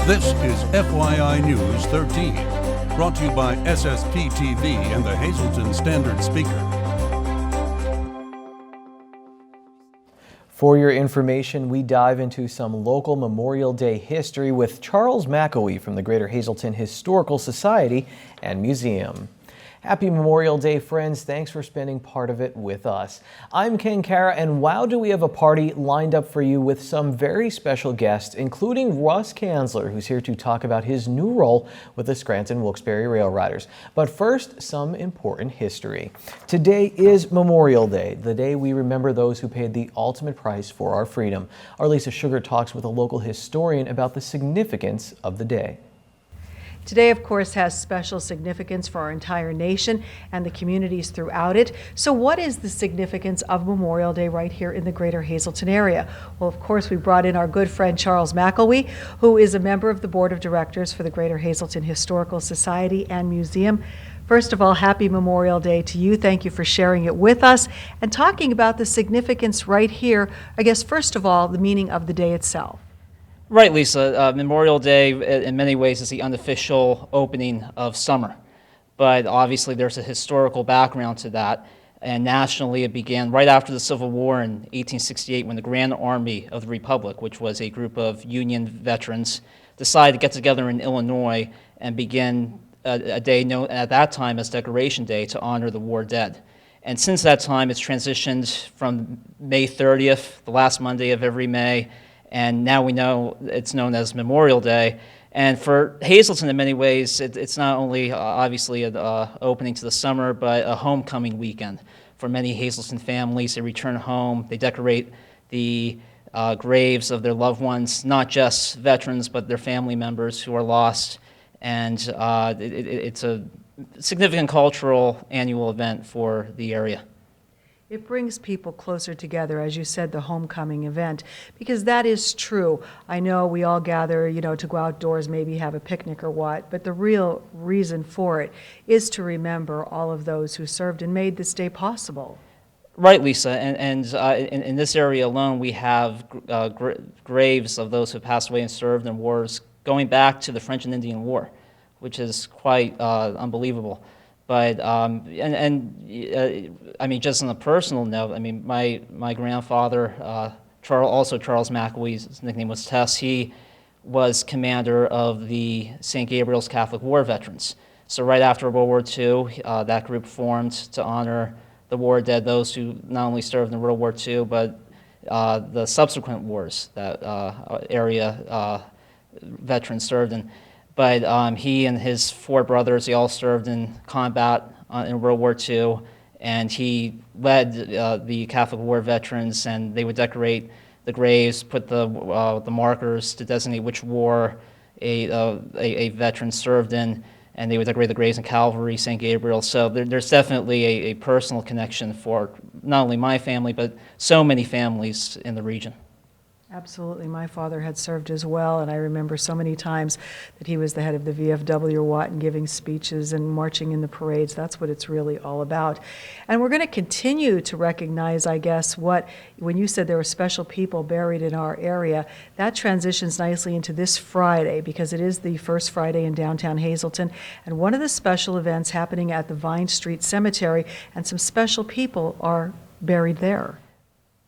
This is FYI News 13, brought to you by SSPTV and the Hazleton Standard Speaker. For your information, we dive into some local Memorial Day history with Charles McElwee from the Greater Hazleton Historical Society and Museum. Happy Memorial Day, friends. Thanks for spending part of it with us. I'm Ken Kara, and wow, do we have a party lined up for you with some very special guests, including Russ Kanzler, who's here to talk about his new role with the Scranton-Wilkes-Barre Rail Riders. But first, some important history. Today is Memorial Day, the day we remember those who paid the ultimate price for our freedom. Our Lisa Sugar talks with a local historian about the significance of the day. Today, of course, has special significance for our entire nation and the communities throughout it. So what is the significance of Memorial Day right here in the Greater Hazleton area? Well, of course, we brought in our good friend Charles McElwee, who is a member of the Board of Directors for the Greater Hazleton Historical Society and Museum. First of all, happy Memorial Day to you. Thank you for sharing it with us and talking about the significance right here. I guess, first of all, the meaning of the day itself. Right, Lisa. Memorial Day, in many ways, is the unofficial opening of summer. But obviously, there's a historical background to that. And nationally, it began right after the Civil War in 1868 when the Grand Army of the Republic, which was a group of Union veterans, decided to get together in Illinois and begin a day known at that time as Decoration Day to honor the war dead. And since that time, it's transitioned from May 30th, the last Monday of every May, and now we know it's known as Memorial Day. And for Hazleton, in many ways, it's not only obviously an opening to the summer, but a homecoming weekend. For many Hazleton families, they return home, they decorate the graves of their loved ones, not just veterans, but their family members who are lost. And it's a significant cultural annual event for the area. It brings people closer together, as you said, the homecoming event, because that is true. I know we all gather, to go outdoors, maybe have a picnic or what, but the real reason for it is to remember all of those who served and made this day possible. Right, Lisa, and in this area alone, we have graves of those who passed away and served in wars going back to the French and Indian War, which is quite unbelievable. But I mean, just on a personal note, I mean, my grandfather, Charles McElwee, his nickname was Tess. He was commander of the St. Gabriel's Catholic War Veterans. So right after World War II, that group formed to honor the war dead, those who not only served in World War II, but the subsequent wars that area veterans served in. But he and his four brothers, they all served in combat in World War II, and he led the Catholic War veterans, and they would decorate the graves, put the markers to designate which war a veteran served in, and they would decorate the graves in Calvary, St. Gabriel. So there's definitely a personal connection for not only my family, but so many families in the region. Absolutely. My father had served as well, and I remember so many times that he was the head of the VFW or what, and giving speeches and marching in the parades. That's what it's really all about. And we're going to continue to recognize, I guess, when you said there were special people buried in our area, that transitions nicely into this Friday, because it is the first Friday in downtown Hazleton, and one of the special events happening at the Vine Street Cemetery, and some special people are buried there.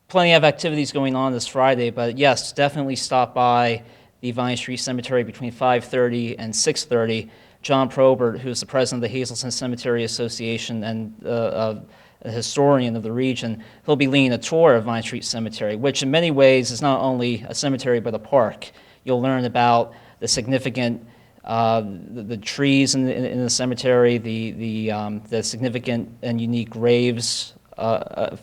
Plenty of activities going on this Friday, but yes, definitely stop by the Vine Street Cemetery between 5:30 and 6:30. John Probert, who's the president of the Hazleton Cemetery Association and a historian of the region, he'll be leading a tour of Vine Street Cemetery, which in many ways is not only a cemetery but a park. You'll learn about the significant the trees in the cemetery, the significant and unique graves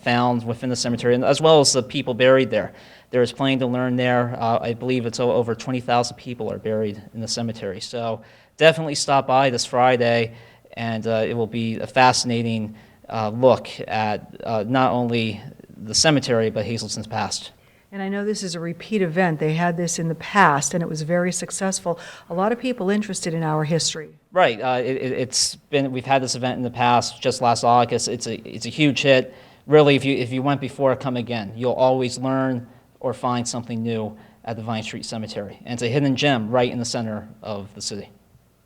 found within the cemetery, and as well as the people buried there. There is plenty to learn there. I believe it's over 20,000 people are buried in the cemetery. So definitely stop by this Friday, and it will be a fascinating look at not only the cemetery, but Hazleton's past. And I know this is a repeat event. They had this in the past, and it was very successful. A lot of people interested in our history. Right. We've had this event in the past. Just last August, it's a huge hit. Really, if you went before, come again. You'll always learn or find something new at the Vine Street Cemetery. And it's a hidden gem right in the center of the city.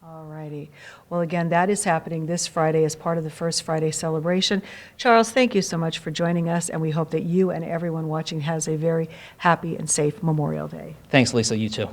All righty. Well, again, that is happening this Friday as part of the First Friday celebration. Charles, thank you so much for joining us, and we hope that you and everyone watching has a very happy and safe Memorial Day. Thanks, Lisa. You too.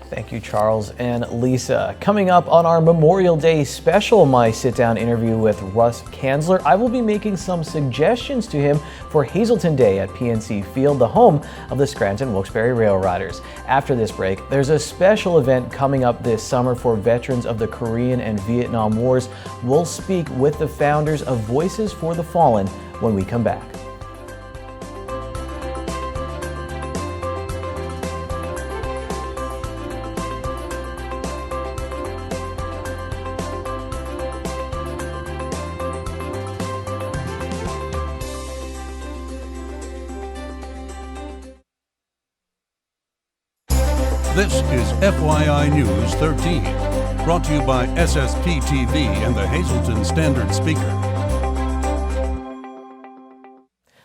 Thank you, Charles and Lisa. Coming up on our Memorial Day special, my sit-down interview with Russ Kanzler, I will be making some suggestions to him for Hazelton Day at PNC Field, the home of the Scranton Wilkes-Barre Rail Riders. After this break, there's a special event coming up this summer for veterans of the Korean and Vietnam Wars. We'll speak with the founders of Voices for the Fallen when we come back. This is FYI News 13, brought to you by SSPTV and the Hazelton Standard Speaker.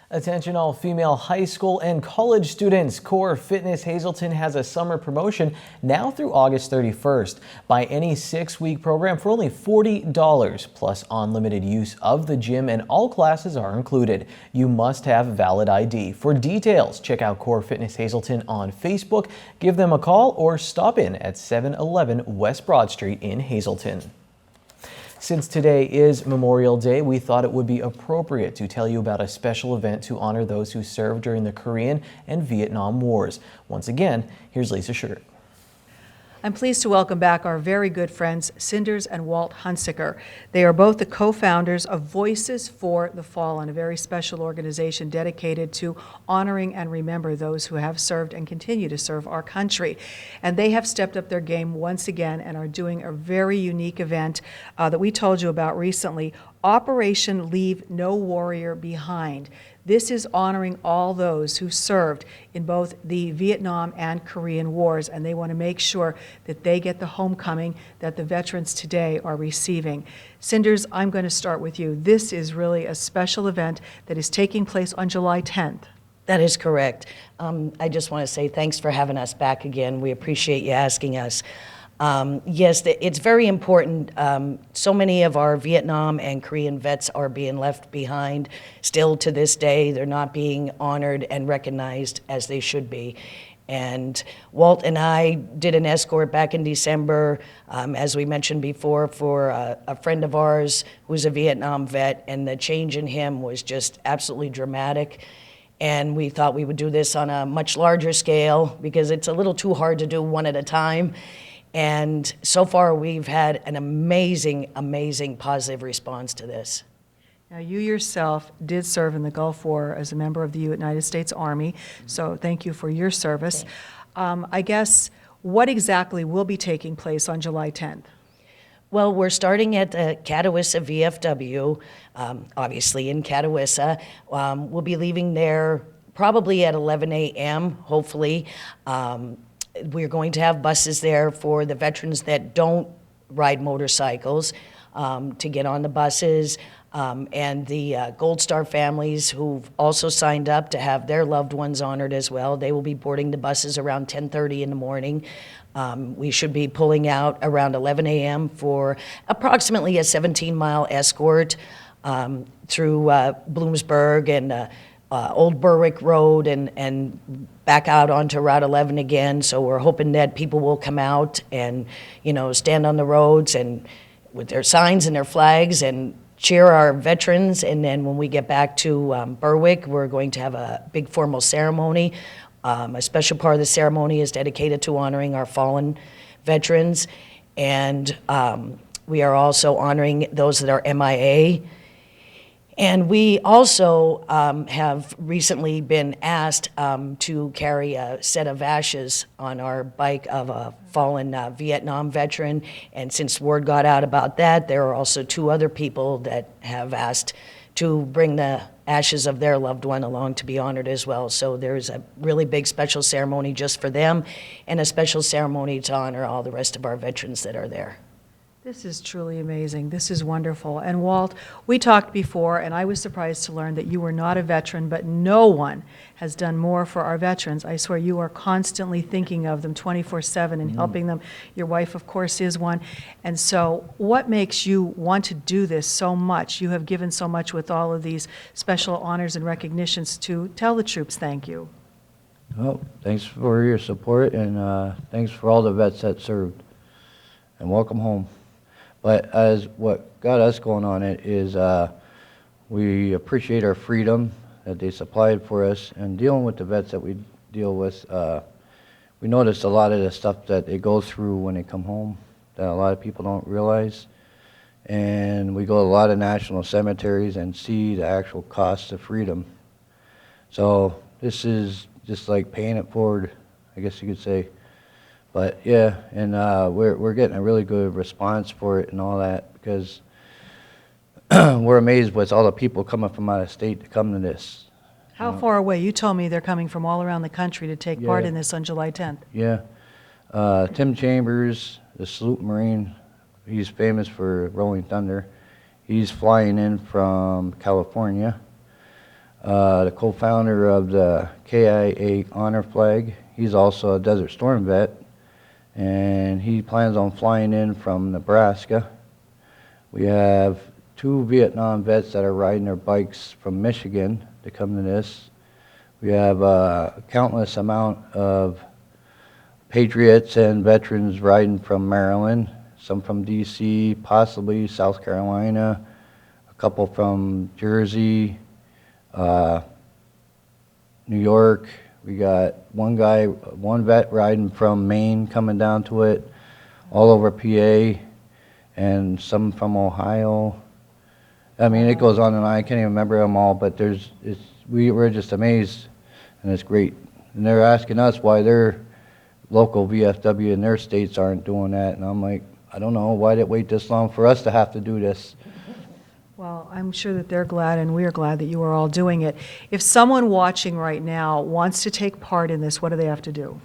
Attention all female high school and college students. Core Fitness Hazelton has a summer promotion now through August 31st. Buy any 6-week program for only $40, plus unlimited use of the gym, and all classes are included. You must have valid ID. For details, check out Core Fitness Hazelton on Facebook, give them a call, or stop in at 711 West Broad Street in Hazelton. Since today is Memorial Day, we thought it would be appropriate to tell you about a special event to honor those who served during the Korean and Vietnam Wars. Once again, here's Lisa Sugar. I'm pleased to welcome back our very good friends, Cinders and Walt Hunsicker. They are both the co-founders of Voices for the Fallen, a very special organization dedicated to honoring and remember those who have served and continue to serve our country. And they have stepped up their game once again and are doing a very unique event that we told you about recently, Operation Leave No Warrior Behind. This is honoring all those who served in both the Vietnam and Korean Wars, and they want to make sure that they get the homecoming that the veterans today are receiving. Cinders, I'm going to start with you. This is really a special event that is taking place on July 10th. That is correct. I just want to say thanks for having us back again. We appreciate you asking us. Yes, it's very important. So many of our Vietnam and Korean vets are being left behind. Still to this day, they're not being honored and recognized as they should be. And Walt and I did an escort back in December, as we mentioned before, for a friend of ours who's a Vietnam vet, and the change in him was just absolutely dramatic. And we thought we would do this on a much larger scale because it's a little too hard to do one at a time. And so far, we've had an amazing, amazing positive response to this. Now, you yourself did serve in the Gulf War as a member of the United States Army, so thank you for your service. I guess, what exactly will be taking place on July 10th? Well, we're starting at the Catawissa VFW, obviously in Catawissa. We'll be leaving there probably at 11 a.m., hopefully. We're going to have buses there for the veterans that don't ride motorcycles to get on the buses, and the Gold Star families who've also signed up to have their loved ones honored as well. They will be boarding the buses around 10:30 in the morning. We should be pulling out around 11 a.m. for approximately a 17-mile escort through Bloomsburg and Old Berwick Road and back out onto Route 11 again. So we're hoping that people will come out and, stand on the roads and with their signs and their flags and cheer our veterans. And then when we get back to Berwick, we're going to have a big formal ceremony. A special part of the ceremony is dedicated to honoring our fallen veterans. And we are also honoring those that are MIA. And we also have recently been asked to carry a set of ashes on our bike of a fallen Vietnam veteran. And since word got out about that, there are also 2 other people that have asked to bring the ashes of their loved one along to be honored as well. So there's a really big special ceremony just for them and a special ceremony to honor all the rest of our veterans that are there. This is truly amazing. This is wonderful. And Walt, we talked before, and I was surprised to learn that you were not a veteran, but no one has done more for our veterans. I swear you are constantly thinking of them 24/7 and helping them. Your wife, of course, is one. And so what makes you want to do this so much? You have given so much with all of these special honors and recognitions. To tell the troops thank you. Well, thanks for your support, and thanks for all the vets that served, and welcome home. But as what got us going on it is we appreciate our freedom that they supplied for us, and dealing with the vets that we deal with, we noticed a lot of the stuff that they go through when they come home that a lot of people don't realize. And we go to a lot of national cemeteries and see the actual cost of freedom. So this is just like paying it forward, I guess you could say. But yeah, and we're getting a really good response for it and all that, because we're amazed with all the people coming from out of state to come to this. How far away? You told me they're coming from all around the country to take part Yeah. in this on July 10th. Yeah. Tim Chambers, the salute Marine, he's famous for Rolling Thunder. He's flying in from California. The co-founder of the KIA Honor Flag, he's also a Desert Storm vet, and he plans on flying in from Nebraska. We have 2 Vietnam vets that are riding their bikes from Michigan to come to this. We have a countless amount of patriots and veterans riding from Maryland, some from DC, possibly South Carolina, a couple from Jersey, New York. We got one vet riding from Maine coming down to it, all over PA, and some from Ohio. I mean, it goes on and on. I can't even remember them all, but we're just amazed, and it's great. And they're asking us why their local VFW in their states aren't doing that, and I'm like, I don't know, why did it wait this long for us to have to do this? Well, I'm sure that they're glad, and we are glad that you are all doing it. If someone watching right now wants to take part in this, what do they have to do?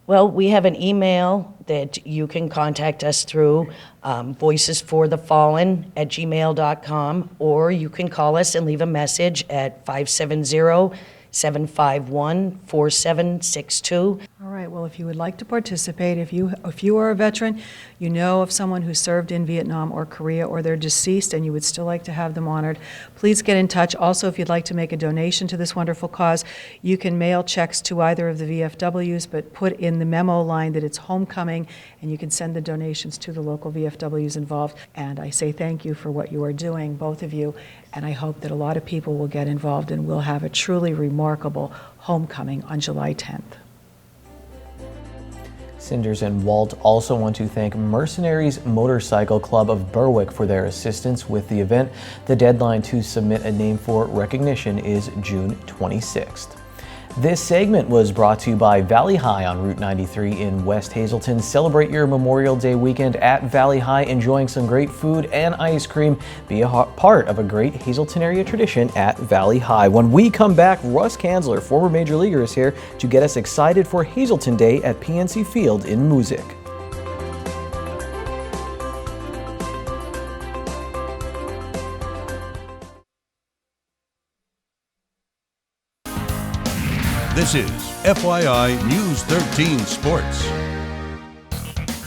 Well, we have an email that you can contact us through, voicesforthefallen@gmail.com, or you can call us and leave a message at 570-751-4762. All right, well, if you would like to participate, if you are a veteran, you know of someone who served in Vietnam or Korea, or they're deceased and you would still like to have them honored, please get in touch. Also, if you'd like to make a donation to this wonderful cause, you can mail checks to either of the VFWs, but put in the memo line that it's homecoming, and you can send the donations to the local VFWs involved. And I say thank you for what you are doing, both of you, and I hope that a lot of people will get involved and we'll have a truly remarkable homecoming on July 10th. Cinders and Walt also want to thank Mercenaries Motorcycle Club of Berwick for their assistance with the event. The deadline to submit a name for recognition is June 26th. This segment was brought to you by Valley High on Route 93 in West Hazelton. Celebrate your Memorial Day weekend at Valley High, enjoying some great food and ice cream. Be a part of a great Hazelton area tradition at Valley High. When we come back, Russ Kanzler, former major leaguer, is here to get us excited for Hazelton Day at PNC Field in Moosic. This is FYI News 13 Sports.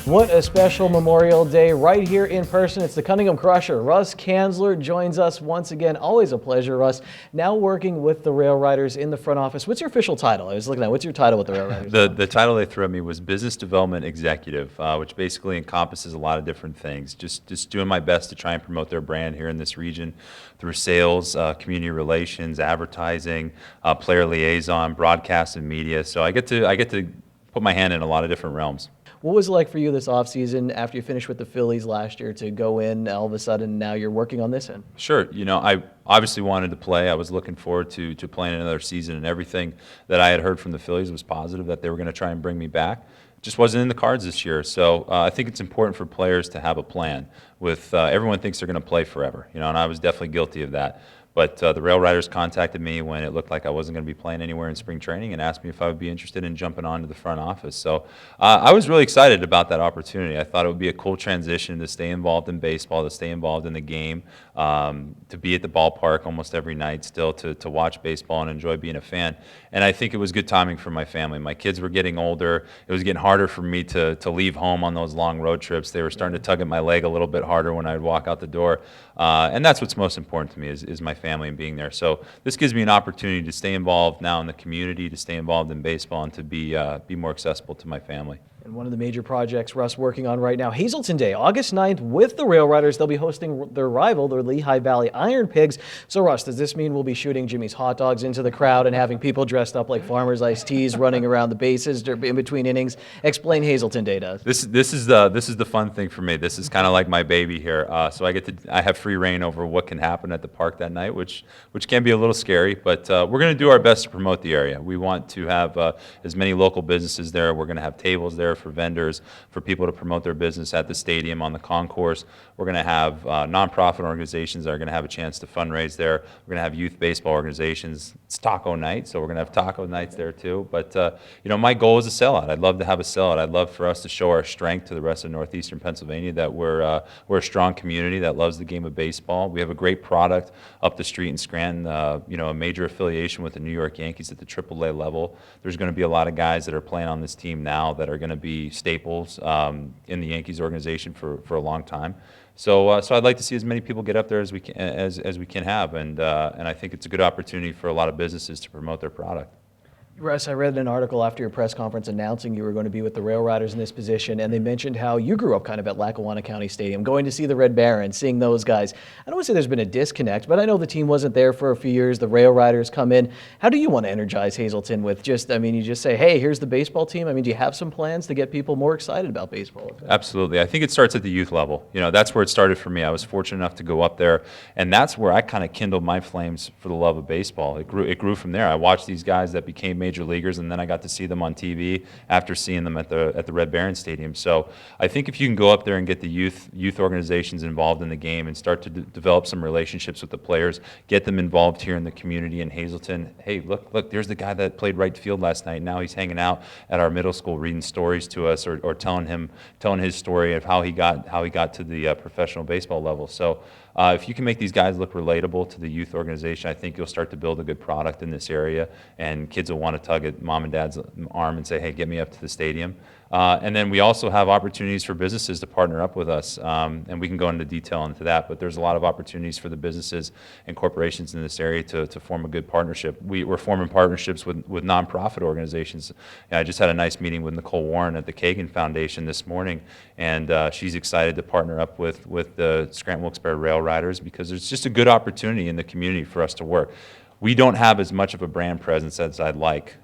What a special Memorial Day right here in person. It's the Cunningham Crusher. Russ Kanzler joins us once again. Always a pleasure, Russ. Now working with the Rail Riders in the front office. What's your official title? I was looking at, what's your title with the Rail Riders? The title they threw at me was Business Development Executive, which basically encompasses a lot of different things. Just doing my best to try and promote their brand here in this region through sales, community relations, advertising, player liaison, broadcast, and media. So I get to put my hand in a lot of different realms. What was it like for you this offseason after you finished with the Phillies last year to go in all of a sudden now you're working on this end? Sure. You know, I obviously wanted to play. I was looking forward to playing another season, and everything that I had heard from the Phillies was positive that they were going to try and bring me back. Just wasn't in the cards this year. So I think it's important for players to have a plan. Everyone thinks they're going to play forever, you know, and I was definitely guilty of that. But the Rail Riders contacted me when it looked like I wasn't going to be playing anywhere in spring training and asked me if I would be interested in jumping onto the front office. So I was really excited about that opportunity. I thought it would be a cool transition to stay involved in baseball, to stay involved in the game, to be at the ballpark almost every night still, to watch baseball and enjoy being a fan. And I think it was good timing for my family. My kids were getting older. It was getting harder for me to leave home on those long road trips. They were starting to tug at my leg a little bit harder when I would walk out the door. And that's what's most important to me is my family and being there. So this gives me an opportunity to stay involved now in the community, to stay involved in baseball, and to be more accessible to my family. And one of the major projects Russ working on right now, Hazelton Day, August 9th with the Rail Riders. They'll be hosting their rival, the Lehigh Valley Iron Pigs. So Russ, does this mean we'll be shooting Jimmy's hot dogs into the crowd and having people dressed up like farmers' iced teas running around the bases in between innings? Explain Hazelton Day to us. This is the fun thing for me. This is kind of like my baby here. So I have free reign over what can happen at the park that night, which can be a little scary. But we're going to do our best to promote the area. We want to have as many local businesses there. We're going to have tables there for vendors, for people to promote their business at the stadium, on the concourse. We're going to have nonprofit organizations that are going to have a chance to fundraise there. We're going to have youth baseball organizations. It's taco night, so we're going to have taco nights there too. But my goal is a sellout. I'd love to have a sellout. I'd love for us to show our strength to the rest of northeastern Pennsylvania, that we're a strong community that loves the game of baseball. We have a great product up the street in Scranton. A major affiliation with the New York Yankees at the AAA level. There's going to be a lot of guys that are playing on this team now that are going to be staples in the Yankees organization for a long time. So I'd like to see as many people get up there as we can, as we can have, and I think it's a good opportunity for a lot of businesses to promote their product. Russ, I read an article after your press conference announcing you were going to be with the Rail Riders in this position, and they mentioned how you grew up kind of at Lackawanna County Stadium, going to see the Red Barons, seeing those guys. I don't want to say there's been a disconnect, but I know the team wasn't there for a few years. The Rail Riders come in. How do you want to energize Hazelton with you just say, hey, here's the baseball team? I mean, do you have some plans to get people more excited about baseball? Absolutely. I think it starts at the youth level. That's where it started for me. I was fortunate enough to go up there, and that's where I kind of kindled my flames for the love of baseball. It grew from there. I watched these guys that became major leaguers, and then I got to see them on TV after seeing them at the Red Baron Stadium. So I think if you can go up there and get the youth organizations involved in the game and start to develop some relationships with the players, get them involved here in the community in Hazelton. Hey, look, there's the guy that played right field last night. Now he's hanging out at our middle school reading stories to us, or telling his story of how he got to the professional baseball level. So if you can make these guys look relatable to the youth organization, I think you'll start to build a good product in this area, and kids will want to tug at mom and dad's arm and say, hey, get me up to the stadium. And then we also have opportunities for businesses to partner up with us, and we can go into detail into that, but there's a lot of opportunities for the businesses and corporations in this area to form a good partnership. We're forming partnerships with nonprofit organizations. I just had a nice meeting with Nicole Warren at the Kagan Foundation this morning, and she's excited to partner up with the Scranton Wilkes-Barre Rail Riders, because there's just a good opportunity in the community for us to work. We don't have as much of a brand presence as I'd like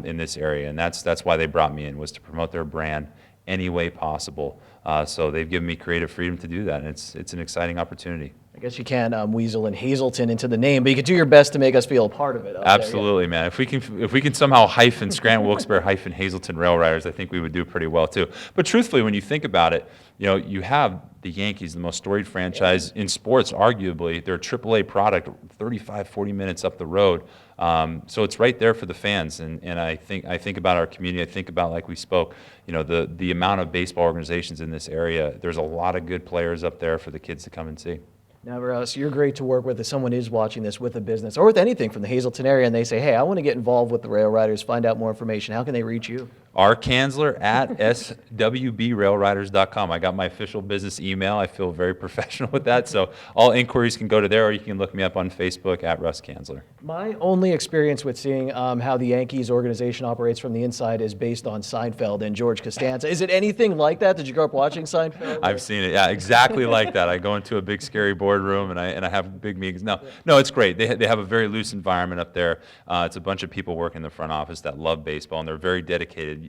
in this area, and that's why they brought me in, was to promote their brand any way possible. So they've given me creative freedom to do that, and it's an exciting opportunity. I guess you can't weasel and Hazelton into the name, but you could do your best to make us feel a part of it. Absolutely, man. If we can somehow hyphen Scranton Wilkes-Barre hyphen Hazelton Rail Riders, I think we would do pretty well too. But truthfully, when you think about it, you have the Yankees, the most storied franchise in sports, arguably. They're a AAA product, 35, 40 minutes up the road. So it's right there for the fans, and I think about our community. I think about, like we spoke, the amount of baseball organizations in this area. There's a lot of good players up there for the kids to come and see. Now, Russ, you're great to work with if someone is watching this with a business or with anything from the Hazelton area, and they say, hey, I want to get involved with the Rail Riders, find out more information. How can they reach you? rkanzler at swbrailriders.com. I got my official business email. I feel very professional with that. So all inquiries can go to there, or you can look me up on Facebook at Russ Kanzler. My only experience with seeing how the Yankees organization operates from the inside is based on Seinfeld and George Costanza. Is it anything like that? Did you grow up watching Seinfeld? I've seen it. Yeah, exactly like that. I go into a big scary boardroom and I have big meetings. No, it's great. They have a very loose environment up there. It's a bunch of people working in the front office that love baseball, and they're very dedicated.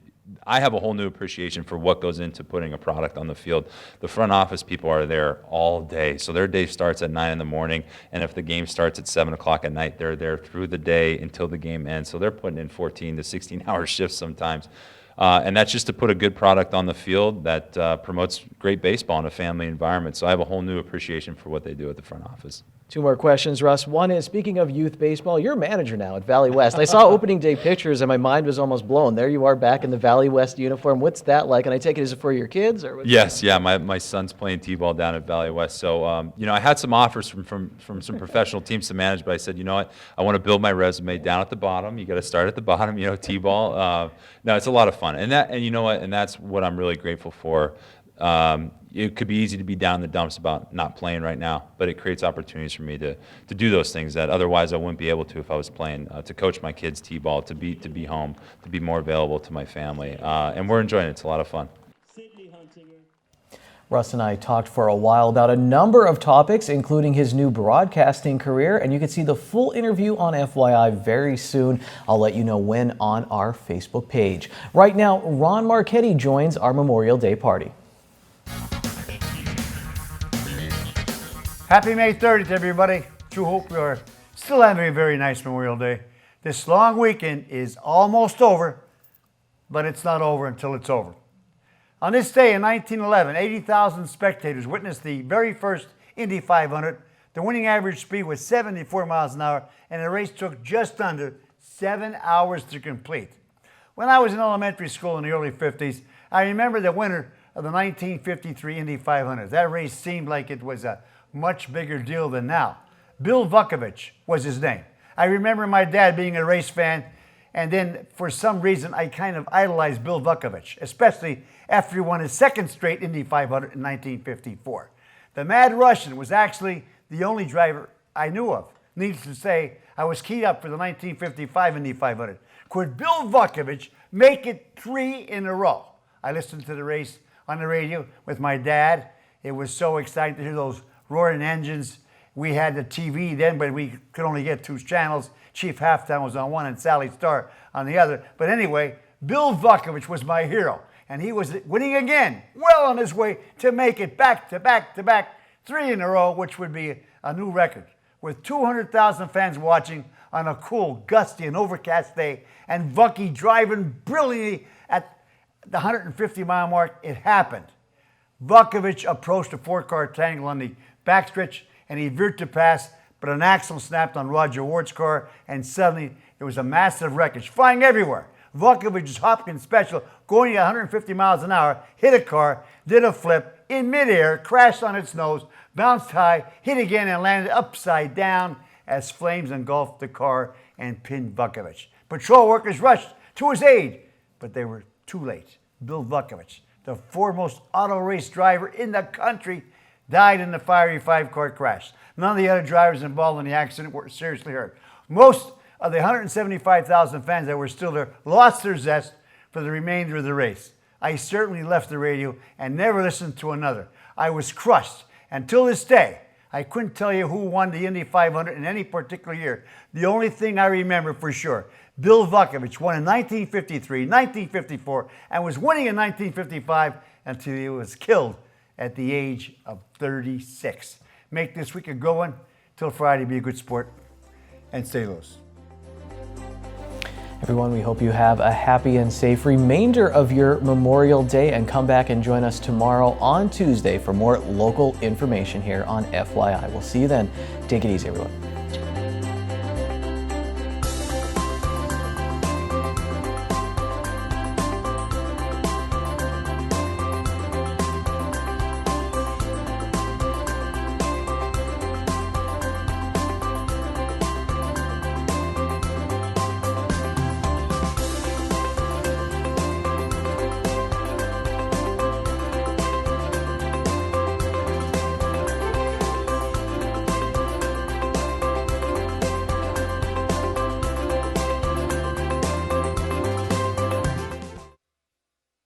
I have a whole new appreciation for what goes into putting a product on the field. The front office people are there all day. So their day starts at 9 in the morning, and if the game starts at 7 o'clock at night, they're there through the day until the game ends. So they're putting in 14 to 16-hour shifts sometimes. And that's just to put a good product on the field that promotes great baseball in a family environment. So I have a whole new appreciation for what they do at the front office. Two more questions, Russ. One is, speaking of youth baseball, you're a manager now at Valley West. I saw opening day pictures and my mind was almost blown. There you are back in the Valley West uniform. What's that like? And I take it, is it for your kids? Or Yes, yeah, my son's playing T-ball down at Valley West. So, I had some offers from some professional teams to manage, but I said, you know what, I want to build my resume down at the bottom. You got to start at the bottom, T-ball. No, it's a lot of fun. And you know what, and that's what I'm really grateful for. It could be easy to be down in the dumps about not playing right now, but it creates opportunities for me to do those things that otherwise I wouldn't be able to if I was playing, to coach my kids T-ball, to be home, to be more available to my family. And we're enjoying it. It's a lot of fun. Russ and I talked for a while about a number of topics, including his new broadcasting career, and you can see the full interview on FYI very soon. I'll let you know when on our Facebook page. Right now, Ron Marchetti joins our Memorial Day party. Happy May 30th, everybody. True hope you are still having a very nice Memorial Day. This long weekend is almost over, but it's not over until it's over. On this day in 1911, 80,000 spectators witnessed the very first Indy 500. The winning average speed was 74 miles an hour, and the race took just under 7 hours to complete. When I was in elementary school in the early 50s, I remember the winner of the 1953 Indy 500. That race seemed like it was a much bigger deal than now. Bill Vukovich was his name. I remember my dad being a race fan, and then for some reason I kind of idolized Bill Vukovich, especially after he won his second straight Indy 500 in 1954. The Mad Russian was actually the only driver I knew of. Needless to say, I was keyed up for the 1955 Indy 500. Could Bill Vukovich make it 3 in a row? I listened to the race on the radio with my dad. It was so exciting to hear those roaring engines. We had the TV then, but we could only get 2 channels. Chief Halftime was on one and Sally Starr on the other. But anyway, Bill Vukovich was my hero, and he was winning again, well on his way to make it back to back to back 3 in a row, which would be a new record. With 200,000 fans watching on a cool, gusty, and overcast day, and Vucky driving brilliantly at the 150-mile mark, it happened. Vukovich approached a 4-car tangle on the backstretch, and he veered to pass, but an axle snapped on Roger Ward's car, and suddenly there was a massive wreckage flying everywhere. Vukovich's Hopkins Special, going at 150 miles an hour, hit a car, did a flip in midair, crashed on its nose, bounced high, hit again, and landed upside down as flames engulfed the car and pinned Vukovich. Patrol workers rushed to his aid, but they were too late. Bill Vukovich, the foremost auto race driver in the country, died in the fiery 5-car crash. None of the other drivers involved in the accident were seriously hurt. Most of the 175,000 fans that were still there lost their zest for the remainder of the race. I certainly left the radio and never listened to another. I was crushed. Until this day, I couldn't tell you who won the Indy 500 in any particular year. The only thing I remember for sure, Bill Vukovich won in 1953, 1954, and was winning in 1955 until he was killed at the age of 36. Make this week a good one. Till Friday, be a good sport and stay loose. Everyone, we hope you have a happy and safe remainder of your Memorial Day, and come back and join us tomorrow on Tuesday for more local information here on FYI. We'll see you then. Take it easy, everyone.